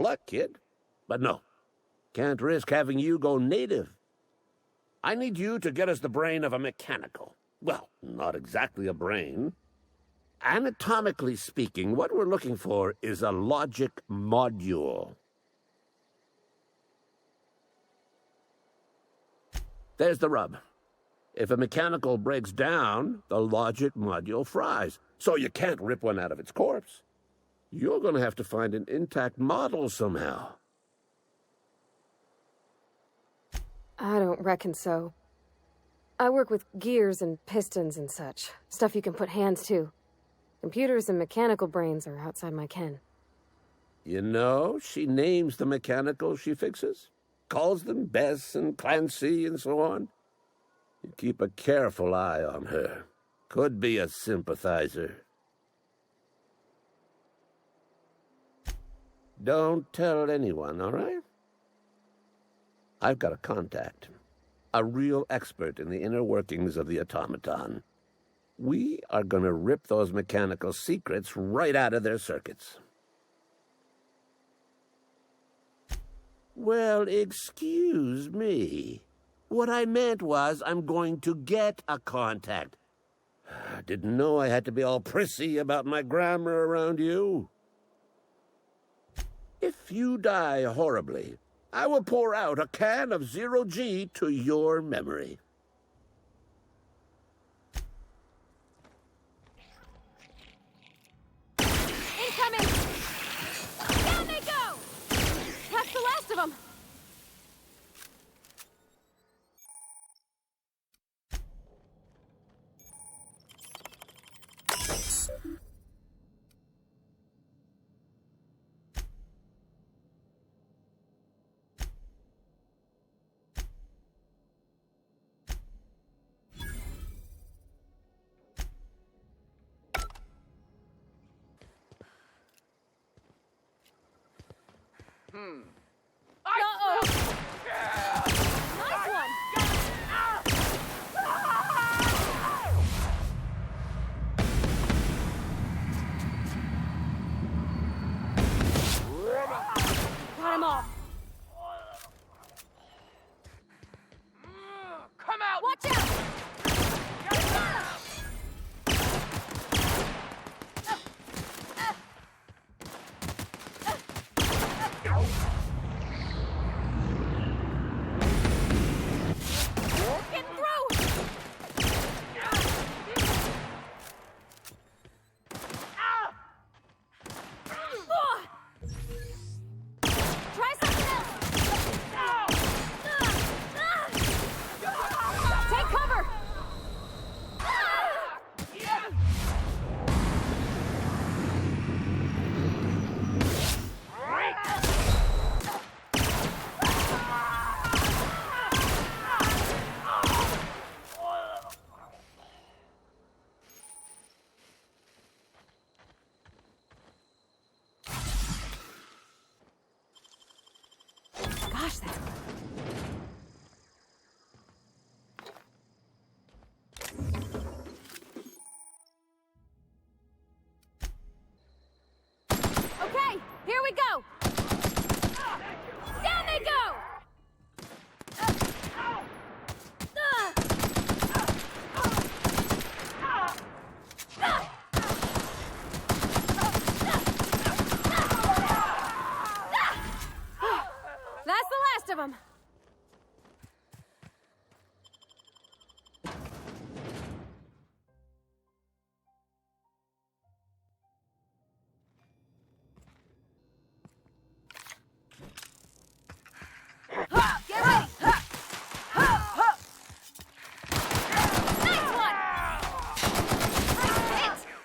luck, kid. But no, can't risk having you go native. I need you to get us the brain of a mechanical. Well, not exactly a brain. Anatomically speaking, what we're looking for is a logic module. There's the rub. If a mechanical breaks down, the logic module fries. So you can't rip one out of its corpse. You're going to have to find an intact model somehow. I don't reckon so. I work with gears and pistons and such. Stuff you can put hands to. Computers and mechanical brains are outside my ken. You know, she names the mechanicals she fixes. Calls them Bess and Clancy and so on. You keep a careful eye on her. Could be a sympathizer. Don't tell anyone, all right? I've got a contact. A real expert in the inner workings of the automaton. We are going to rip those mechanical secrets right out of their circuits. Well, excuse me. What I meant was I'm going to get a contact. I didn't know I had to be all prissy about my grammar around you. If you die horribly, I will pour out a can of 0G to your memory. Incoming! Down they go! That's the last of them! Uh-oh! Nice one! Got him off! Come out! Watch out! Gosh, that's good. Okay, here we go! Down they go! That's the last of them. Get ready. Nice one. Nice hit.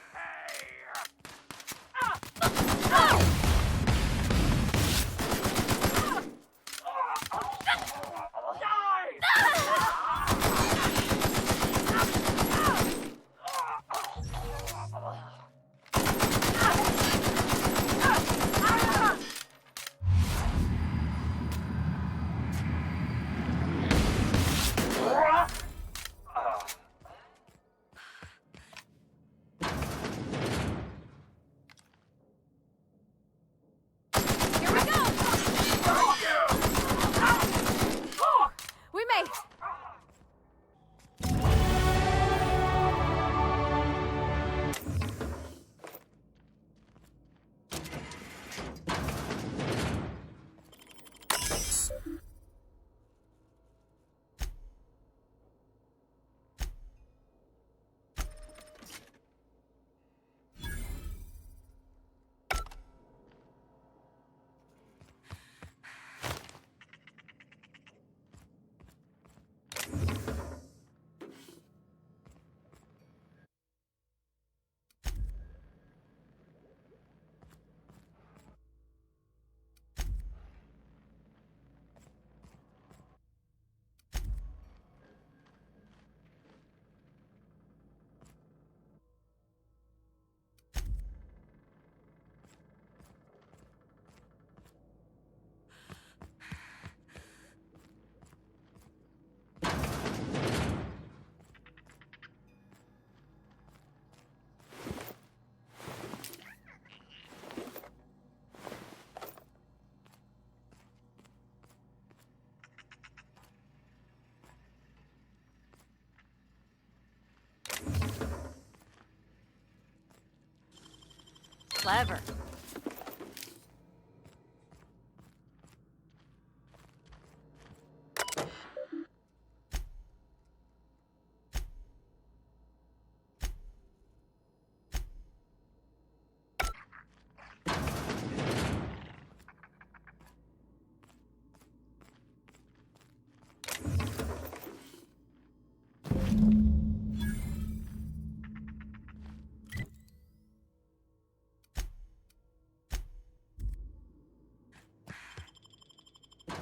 Oh! Clever.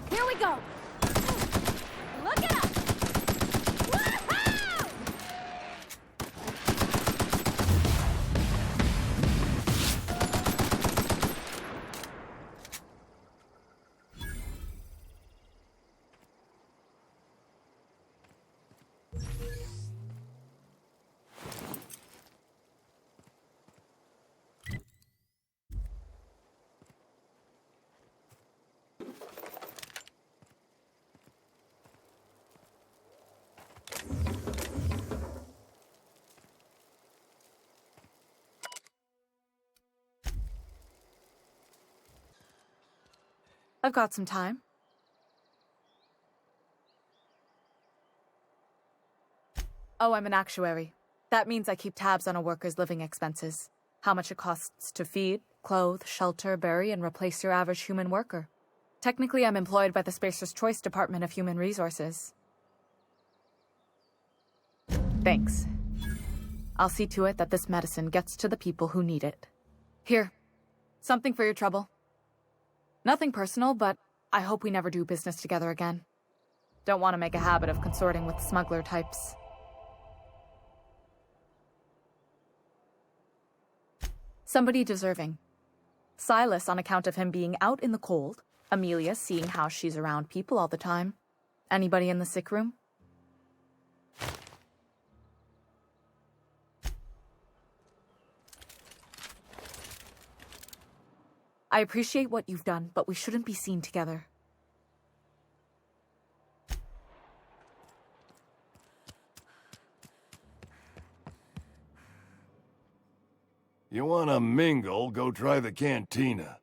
Here we go! Look it up! Woohoo! I've got some time. Oh, I'm an actuary. That means I keep tabs on a worker's living expenses. How much it costs to feed, clothe, shelter, bury, and replace your average human worker. Technically, I'm employed by the Spacer's Choice Department of Human Resources. Thanks. I'll see to it that this medicine gets to the people who need it. Here, something for your trouble. Nothing personal, but I hope we never do business together again. Don't want to make a habit of consorting with smuggler types. Somebody deserving. Silas on account of him being out in the cold. Amelia seeing how she's around people all the time. Anybody in the sick room? I appreciate what you've done, but we shouldn't be seen together. You wanna mingle, go try the cantina.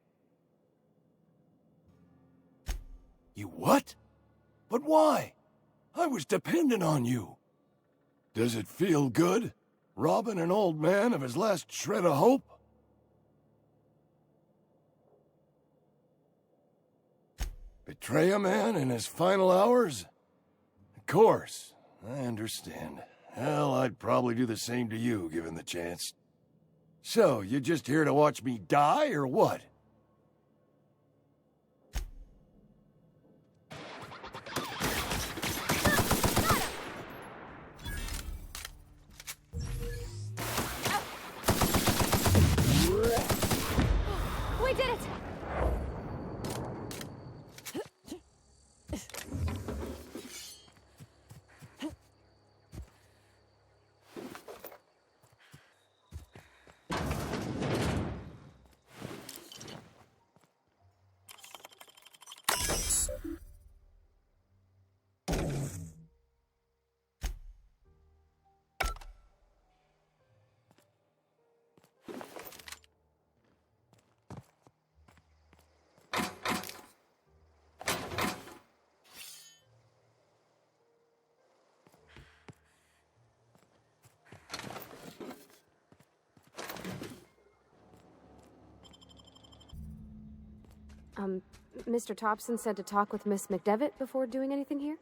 You what? But why? I was dependent on you. Does it feel good? Robbing an old man of his last shred of hope? Betray a man in his final hours? Of course, I understand. Hell, I'd probably do the same to you, given the chance. So, you just here to watch me die, or what? We did it! Mr. Thompson said to talk with Miss McDevitt before doing anything here?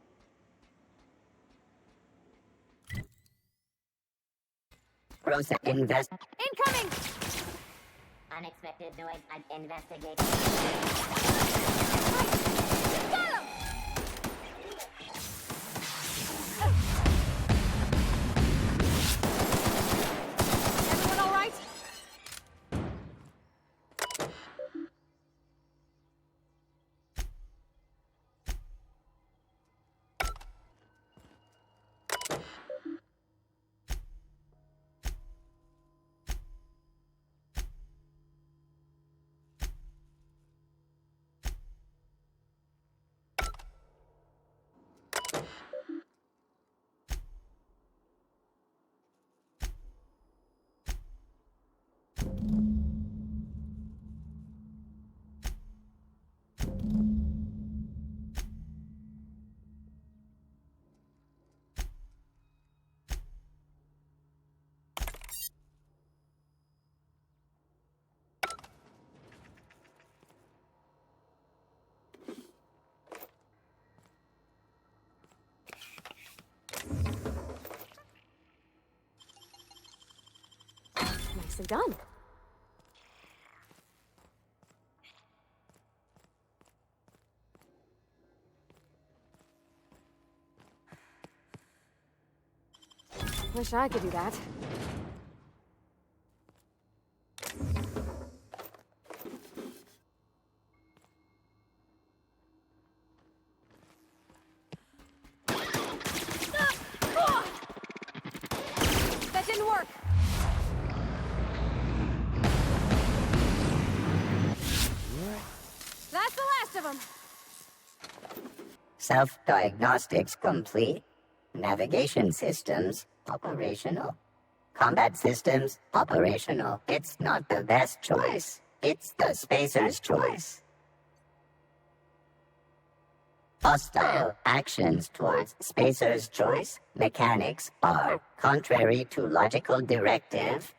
Rosa, invest. Incoming! Unexpected noise. I'm investigating. Got him! Everyone all right? Nicely done. Wish I could do that. That didn't work! That's the last of them! Self-diagnostics complete. Navigation systems operational. Combat systems operational. It's not the best choice. It's the spacer's choice. Hostile actions towards spacer's choice mechanics are contrary to logical directive.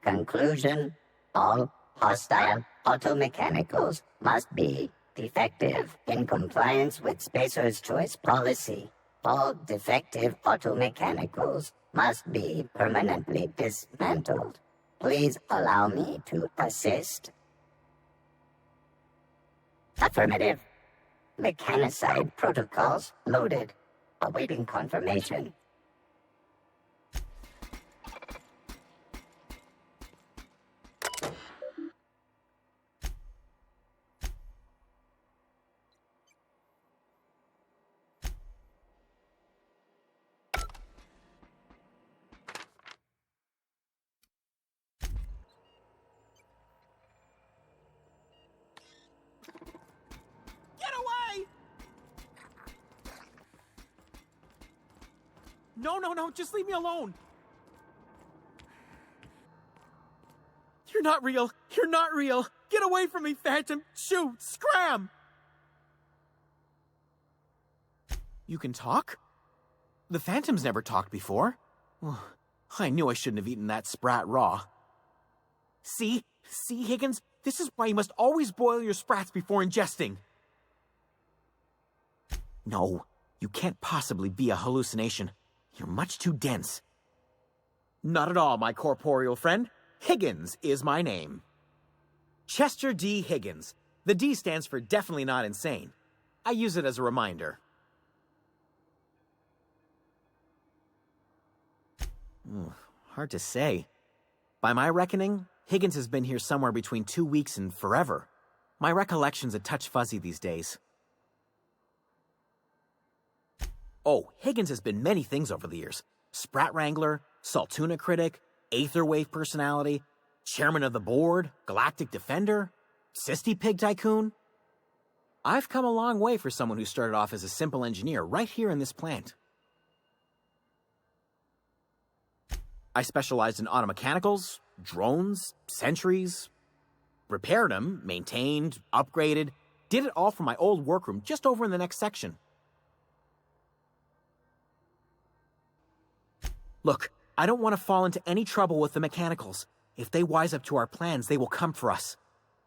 Conclusion: all hostile automechanicals must be defective in compliance with spacer's choice policy. All defective automechanicals must be permanently dismantled. Please allow me to assist. Affirmative. Mechanicide protocols loaded. Awaiting confirmation. Get away! No, just leave me alone. You're not real. You're not real. Get away from me, Phantom. Shoot, scram! You can talk? The Phantom's never talked before. I knew I shouldn't have eaten that sprat raw. See, Higgins? This is why you must always boil your sprats before ingesting. No, you can't possibly be a hallucination. You're much too dense. Not at all, my corporeal friend. Higgins is my name. Chester D. Higgins. The D stands for definitely not insane. I use it as a reminder. Hard to say. By my reckoning, Higgins has been here somewhere between 2 weeks and forever. My recollection's a touch fuzzy these days. Oh, Higgins has been many things over the years. Sprat Wrangler, Saltuna Critic, Aetherwave Personality, Chairman of the Board, Galactic Defender, Sisty Pig Tycoon. I've come a long way for someone who started off as a simple engineer right here in this plant. I specialized in automechanicals, drones, sentries, repaired them, maintained, upgraded, did it all from my old workroom just over in the next section. Look, I don't want to fall into any trouble with the mechanicals. If they wise up to our plans, they will come for us.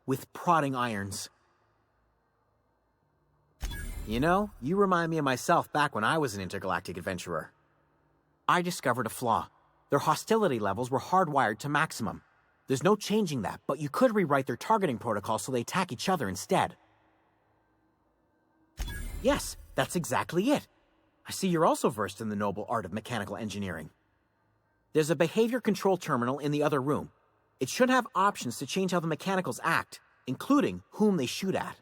With prodding irons. You know, you remind me of myself back when I was an intergalactic adventurer. I discovered a flaw. Their hostility levels were hardwired to maximum. There's no changing that, but you could rewrite their targeting protocol so they attack each other instead. Yes, that's exactly it. I see you're also versed in the noble art of mechanical engineering. There's a behavior control terminal in the other room. It should have options to change how the mechanicals act, including whom they shoot at.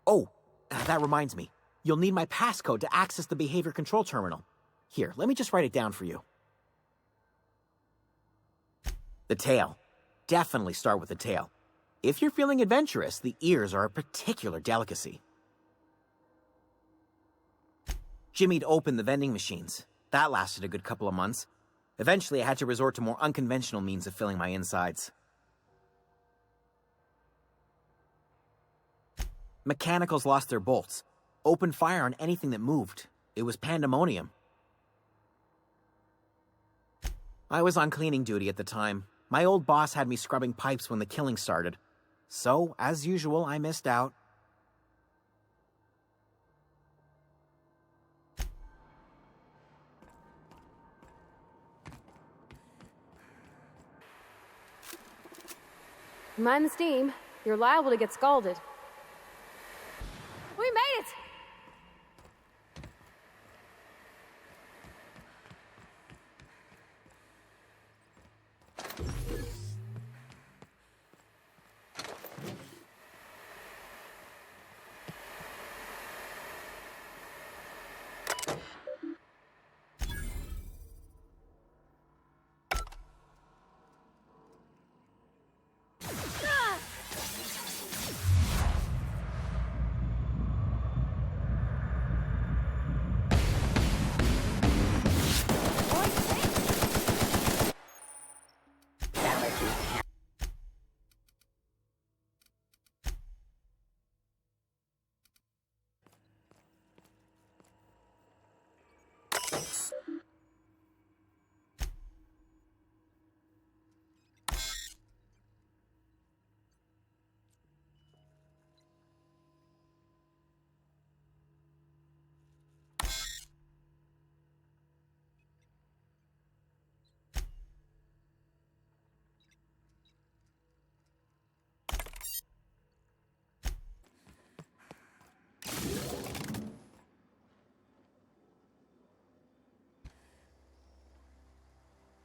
Oh, that reminds me. You'll need my passcode to access the behavior control terminal. Here, let me just write it down for you. The tail. Definitely start with the tail. If you're feeling adventurous, the ears are a particular delicacy. Jimmy'd opened the vending machines. That lasted a good couple of months. Eventually, I had to resort to more unconventional means of filling my insides. Mechanicals lost their bolts. Opened fire on anything that moved. It was pandemonium. I was on cleaning duty at the time. My old boss had me scrubbing pipes when the killing started. So, as usual, I missed out. Mind the steam. You're liable to get scalded. We made it!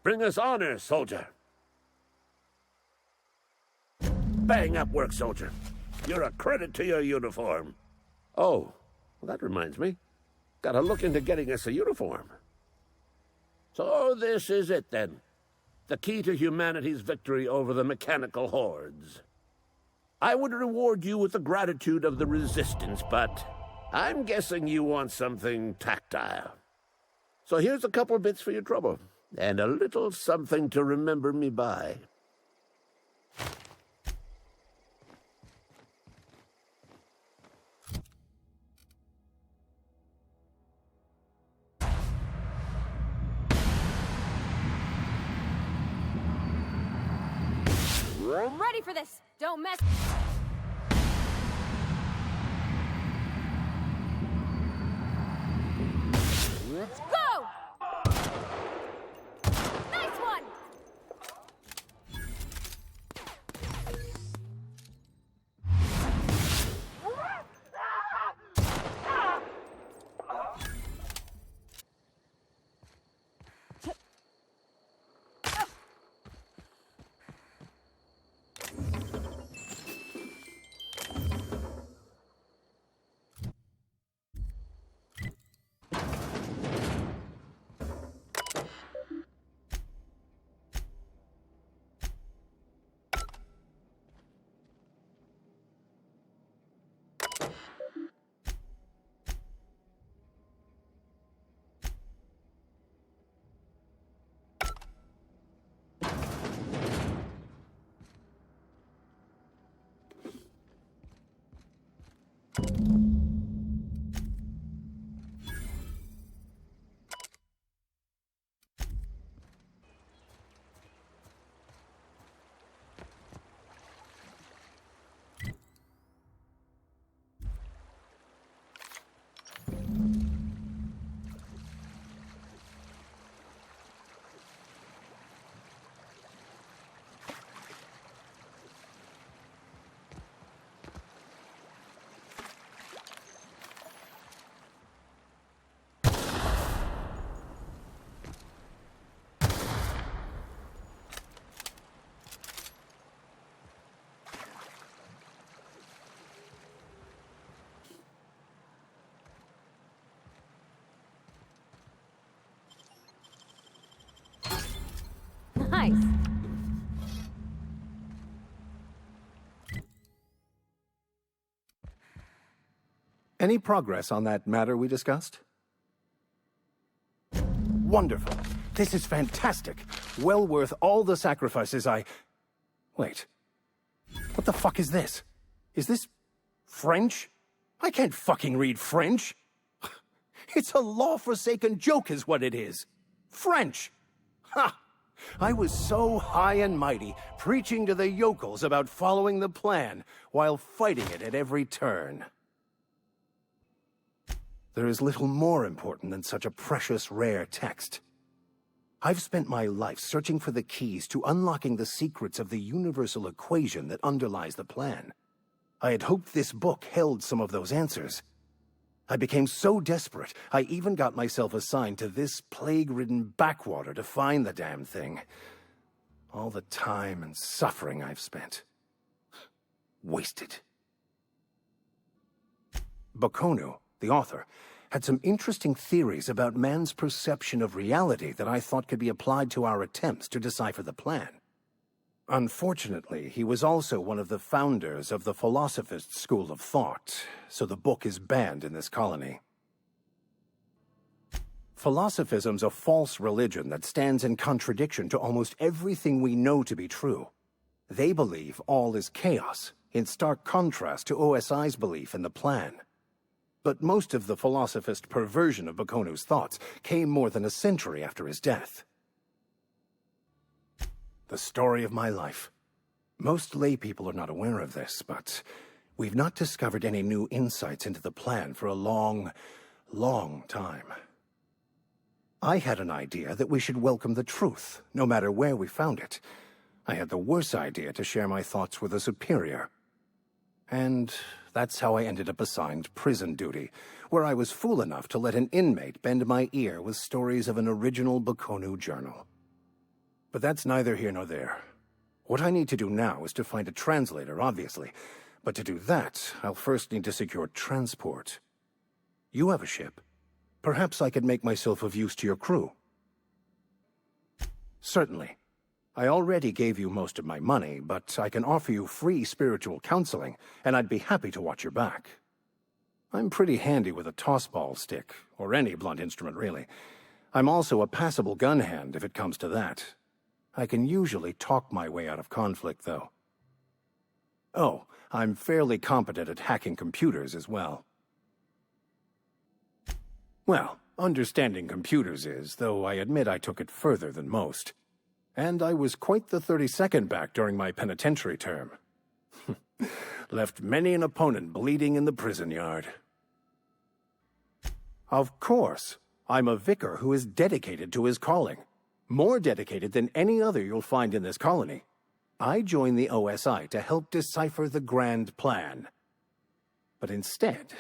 Bring us honor, soldier. Bang up work, soldier. You're a credit to your uniform. Oh, well, that reminds me. Gotta look into getting us a uniform. So this is it, then. The key to humanity's victory over the mechanical hordes. I would reward you with the gratitude of the Resistance, but I'm guessing you want something tactile. So here's a couple of bits for your trouble, and a little something to remember me by. I'm ready for this! Don't mess... Let's go! Nice one! Nice. Any progress on that matter we discussed? Wonderful. This is fantastic. Well worth all the sacrifices I... Wait. What the fuck is this? Is this... French? I can't fucking read French. It's a law-forsaken joke is what it is. French! Ha! I was so high and mighty, preaching to the yokels about following the plan, while fighting it at every turn. There is little more important than such a precious, rare text. I've spent my life searching for the keys to unlocking the secrets of the universal equation that underlies the plan. I had hoped this book held some of those answers. I became so desperate, I even got myself assigned to this plague-ridden backwater to find the damn thing. All the time and suffering I've spent. Wasted. Bakonu, the author, had some interesting theories about man's perception of reality that I thought could be applied to our attempts to decipher the plan. Unfortunately, he was also one of the founders of the philosophist school of thought, so the book is banned in this colony. Philosophism's a false religion that stands in contradiction to almost everything we know to be true. They believe all is chaos, in stark contrast to OSI's belief in the plan. But most of the philosophist perversion of Bakonu's thoughts came more than a century after his death. The story of my life. Most lay people are not aware of this, but we've not discovered any new insights into the plan for a long, long time. I had an idea that we should welcome the truth, no matter where we found it. I had the worse idea to share my thoughts with a superior. And that's how I ended up assigned prison duty, where I was fool enough to let an inmate bend my ear with stories of an original Bakonu journal. But that's neither here nor there. What I need to do now is to find a translator, obviously. But to do that, I'll first need to secure transport. You have a ship. Perhaps I could make myself of use to your crew. Certainly. I already gave you most of my money, but I can offer you free spiritual counseling, and I'd be happy to watch your back. I'm pretty handy with a tossball stick, or any blunt instrument, really. I'm also a passable gun hand, if it comes to that. I can usually talk my way out of conflict, though. Oh, I'm fairly competent at hacking computers as well. Well, understanding computers is, though I admit I took it further than most. And I was quite the 32nd back during my penitentiary term. Left many an opponent bleeding in the prison yard. Of course, I'm a vicar who is dedicated to his calling. More dedicated than any other you'll find in this colony. I joined the OSI to help decipher the grand plan. But instead,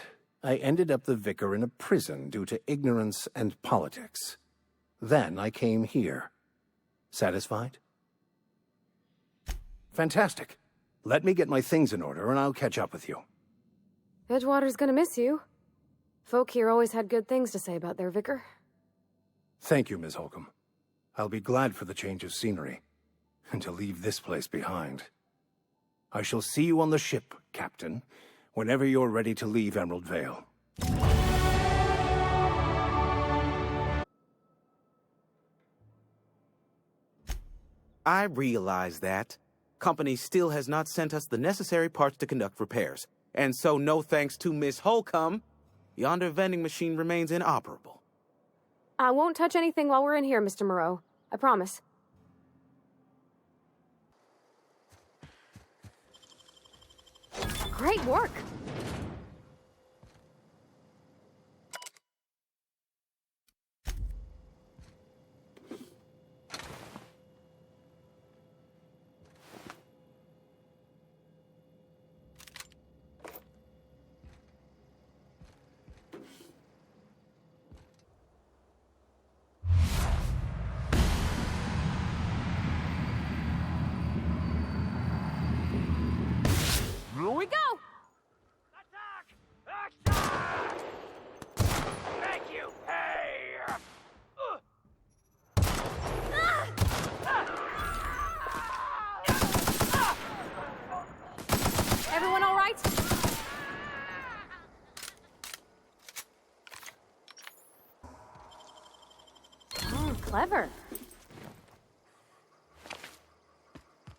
I ended up the vicar in a prison due to ignorance and politics. Then I came here. Satisfied? Fantastic. Let me get my things in order and I'll catch up with you. Edgewater's gonna miss you. Folk here always had good things to say about their vicar. Thank you, Ms. Holcomb. I'll be glad for the change of scenery, and to leave this place behind. I shall see you on the ship, Captain, whenever you're ready to leave Emerald Vale. I realize that. Company still has not sent us the necessary parts to conduct repairs. And so no thanks to Miss Holcomb, yonder vending machine remains inoperable. I won't touch anything while we're in here, Mr. Moreau. I promise. Great work! Here we go! Attack! Action! Thank you! Hey! Everyone all right? Oh, clever.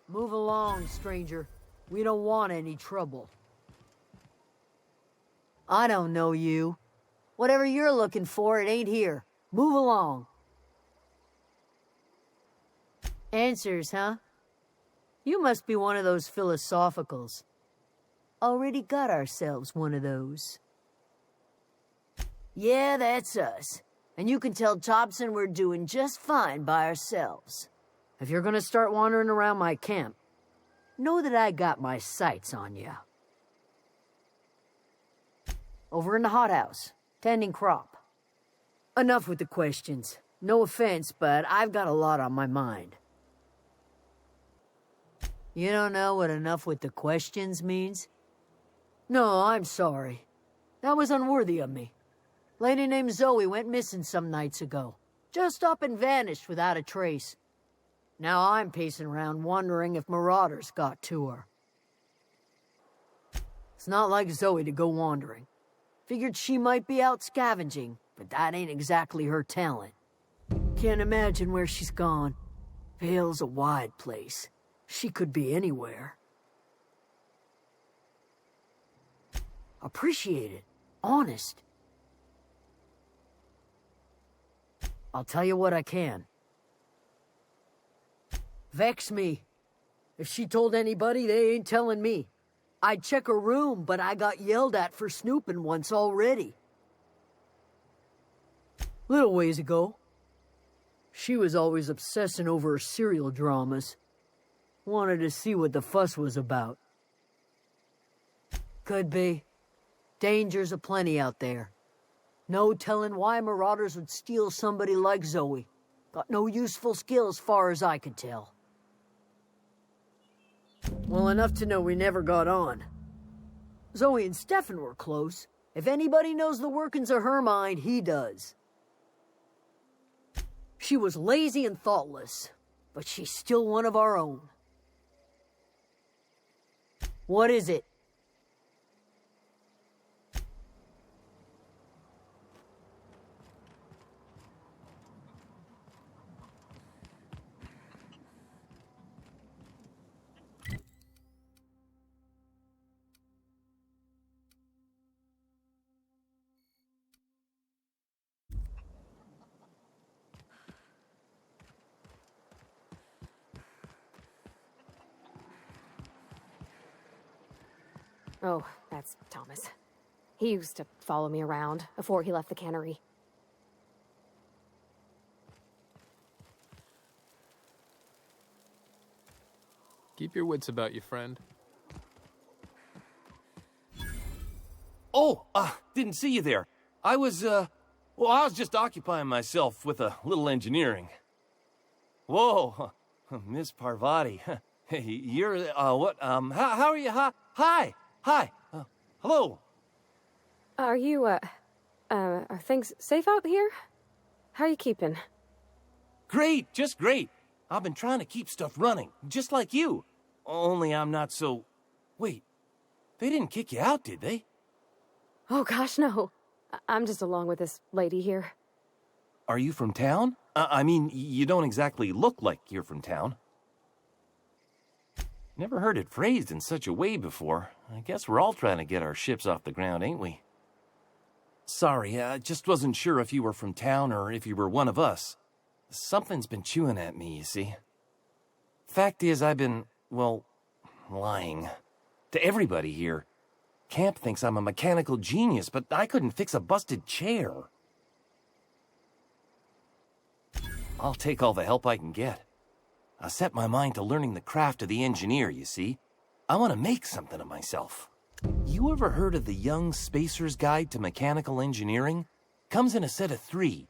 Move along, stranger. We don't want any trouble. I don't know you. Whatever you're looking for, it ain't here. Move along. Answers, huh? You must be one of those philosophicals. Already got ourselves one of those. Yeah, that's us. And you can tell Thompson we're doing just fine by ourselves. If you're gonna start wandering around my camp, know that I got my sights on you. Over in the hothouse, tending crop. Enough with the questions. No offense, but I've got a lot on my mind. You don't know what enough with the questions means? No, I'm sorry. That was unworthy of me. Lady named Zoe went missing some nights ago. Just up and vanished without a trace. Now I'm pacing around wondering if marauders got to her. It's not like Zoe to go wandering. Figured she might be out scavenging, but that ain't exactly her talent. Can't imagine where she's gone. Vale's a wide place. She could be anywhere. Appreciate it. Honest. I'll tell you what I can. Vex me. If she told anybody, they ain't telling me. I'd check her room, but I got yelled at for snooping once already. Little ways ago. She was always obsessing over her serial dramas. Wanted to see what the fuss was about. Could be. Dangers aplenty out there. No telling why marauders would steal somebody like Zoe. Got no useful skill as far as I can tell. Well, enough to know we never got on. Zoe and Stefan were close. If anybody knows the workings of her mind, he does. She was lazy and thoughtless, but she's still one of our own. What is it? Oh, that's Thomas. He used to follow me around before he left the cannery. Keep your wits about you, friend. Oh, didn't see you there. I was just occupying myself with a little engineering. Whoa, Miss Parvati. Hey, you're, what, how are you? Hi. Hello. Are you, are things safe out here? How are you keeping? Great, just great. I've been trying to keep stuff running, just like you. Only I'm not so... Wait, they didn't kick you out, did they? Oh gosh, no. I'm just along with this lady here. Are you from town? I mean, you don't exactly look like you're from town. Never heard it phrased in such a way before. I guess we're all trying to get our ships off the ground, ain't we? Sorry, I just wasn't sure if you were from town or if you were one of us. Something's been chewing at me, you see. Fact is, I've been, well, lying. To everybody here. Camp thinks I'm a mechanical genius, but I couldn't fix a busted chair. I'll take all the help I can get. I set my mind to learning the craft of the engineer, you see. I want to make something of myself. You ever heard of the Young Spacer's Guide to Mechanical Engineering? Comes in a set of 3.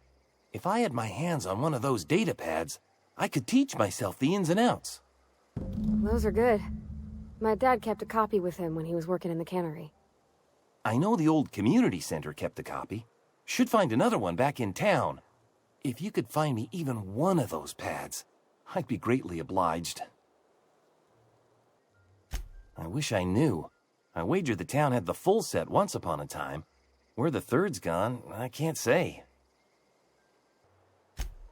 If I had my hands on one of those data pads, I could teach myself the ins and outs. Those are good. My dad kept a copy with him when he was working in the cannery. I know the old community center kept a copy. Should find another one back in town. If you could find me even one of those pads, I'd be greatly obliged. I wish I knew. I wagered the town had the full set once upon a time. Where the third's gone, I can't say.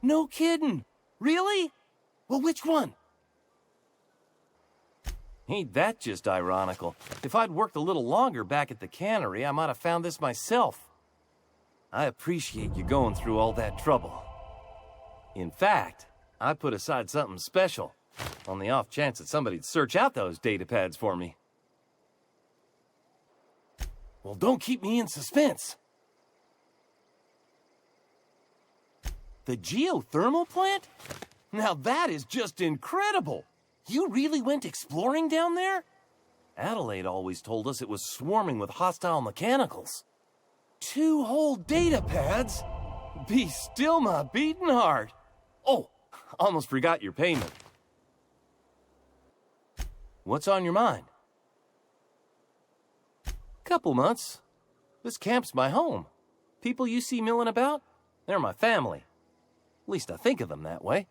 No kidding! Really? Well, which one? Ain't that just ironical? If I'd worked a little longer back at the cannery, I might have found this myself. I appreciate you going through all that trouble. In fact, I put aside something special, on the off chance that somebody'd search out those data pads for me. Well, don't keep me in suspense. The geothermal plant? Now that is just incredible! You really went exploring down there? Adelaide always told us it was swarming with hostile mechanicals. 2 whole data pads? Be still my beating heart. Oh, almost forgot your payment. What's on your mind? Couple months. This camp's my home. People you see milling about, they're my family. At least I think of them that way.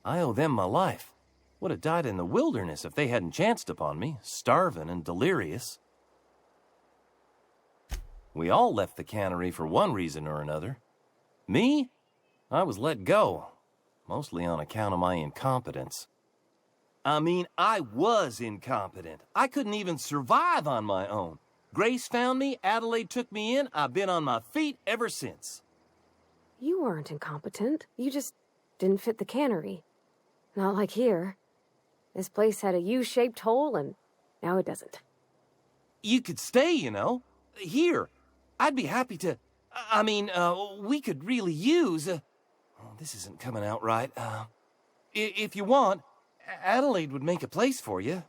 I owe them my life. Would have died in the wilderness if they hadn't chanced upon me, starving and delirious. We all left the cannery for one reason or another. Me? I was let go, mostly on account of my incompetence. I mean, I was incompetent. I couldn't even survive on my own. Grace found me, Adelaide took me in, I've been on my feet ever since. You weren't incompetent. You just didn't fit the cannery. Not like here. This place had a U-shaped hole, and now it doesn't. You could stay, you know. Here. I'd be happy to... we could really use... this isn't coming out right. If you want, Adelaide would make a place for you.